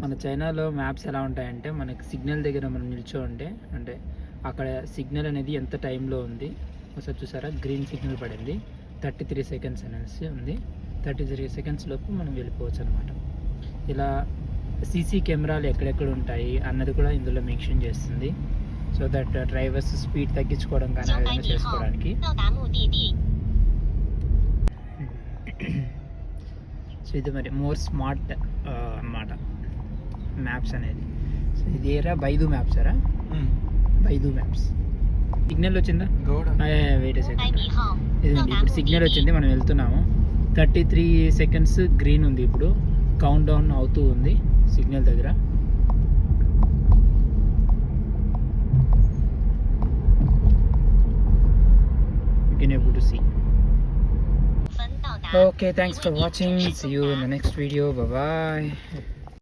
మన చైనాలో మ్యాప్స్ ఎలా ఉంటాయంటే మనకి సిగ్నల్ దగ్గర మనం నిల్చో అంటే అక్కడ సిగ్నల్ అనేది ఎంత టైంలో ఉంది ఒకసారి చూసారా, గ్రీన్ సిగ్నల్ పడింది 33 సెకండ్స్ అనేసి ఉంది. 33 సెకండ్స్ లోపు మనం వెళ్ళిపోవచ్చు అనమాట. ఇలా సీసీ కెమెరాలు ఎక్కడెక్కడ ఉంటాయి అన్నది కూడా ఇందులో మెన్షన్ చేస్తుంది. సో దట్ డ్రైవర్స్ స్పీడ్ తగ్గించుకోవడం కానీ ఆ విధంగా చేసుకోవడానికి. సో ఇది మరి మోర్ స్మార్ట్ అన్నమాట మ్యాప్స్ అనేది. సో ఇది ఏరా బైదు మ్యాప్స్ అరా, బైదు మ్యాప్స్. సిగ్నల్ వచ్చిందా? Wait second. ఇదండి ఇప్పుడు సిగ్నల్ వచ్చింది, మనం వెళ్తున్నాము. 33 సెకండ్స్ గ్రీన్ ఉంది, ఇప్పుడు కౌంట్ డౌన్ అవుతూ ఉంది సిగ్నల్ దగ్గర. You can able to see. Okay, thanks for watching. See you in the next video. Bye bye.